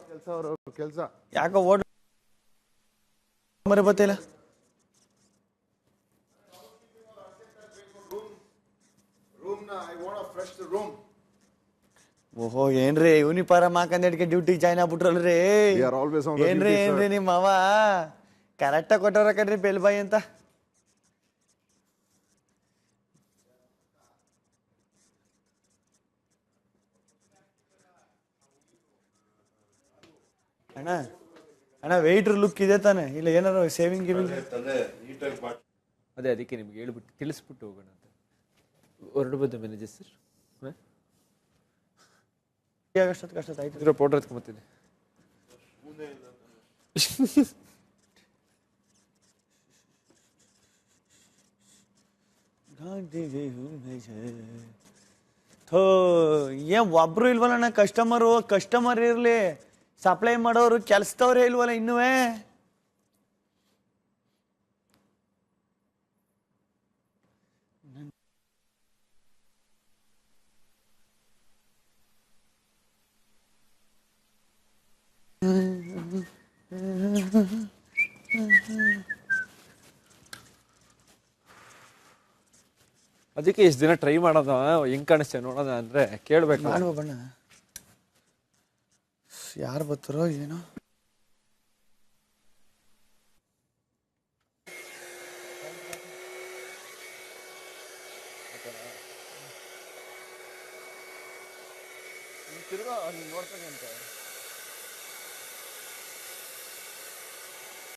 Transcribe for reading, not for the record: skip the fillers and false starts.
ಕೆಲಸ ಅವ್ರ ಕೆಲಸ. ಯಾಕೋ ಓಡ್ ಮರೆ ಬತ್ತಿಲ್ಲ. ಓಹೋ ಏನ್ರಿ ಯೂನಿಫಾರ್ಮ್ ಹಾಕಂದೇಟ್ಗೆ ಡ್ಯೂಟಿಗೆ ಜಾಯ್ನ್ ಆಗ್ಬಿಟ್ರಲ್ರಿ. ಏನ್ರಿ ಏನ್ರಿ ನಿಮ್ಮ ಅವ ಕರೆಕ್ಟಾಗಿ ಕೊಟ್ಟವ್ರ ಕಣ್ರಿ ಬೆಲ್ ಬಾಯ್ ಅಂತ. ಅಣ್ಣ ಅಣ್ಣ ವೆಯ್ಟ್ರ್ ಲುಕ್ ಇದೆ ತಾನೆ, ಇಲ್ಲ ಏನಾರು ಸೇವಿಂಗ್ ಗಿವಿಂಗ್? ಅದೇ ಅದಕ್ಕೆ ನಿಮ್ಗೆ ಹೇಳ್ಬಿಟ್ಟು ತಿಳಿಸ್ಬಿಟ್ಟು ಹೋಗೋಣ ಅಂತ ಹೊರಡ್ಬೋದು ಮ್ಯಾನೇಜರ್ ಸರ್. ಅಷ್ಟೊತ್ತು ಆಯ್ತು. ಇರೋ ಪೌಡ್ರ್ ಎತ್ಕೊಂಬತ್ತೀನಿ. ಏನ್ ಒಬ್ರು ಇಲ್ವಲ್ಲ ಕಸ್ಟಮರ್ ಇರ್ಲಿ, ಸಪ್ಲೈ ಮಾಡೋರು ಕೆಲ್ಸದವ್ರೆ ಇಲ್ವಲ್ಲ ಇನ್ನುವೇ. ಅದಕ್ಕೆ ಇಷ್ಟು ದಿನ ಟ್ರೈ ಮಾಡೋದ ಹೆಂಗ್ ಕಾಣಿಸ್ತೇವೆ ನೋಡೋಣ ಅಂದ್ರೆ ಕೇಳ್ಬೇಕು. ಮಾಡುವ ಬಣ್ಣ ಯಾರು ಬರ್ತಾರೋ ಏನೋ. ತಿರ್ಗಾ ನೋಡ್ತಕ್ಕಂತ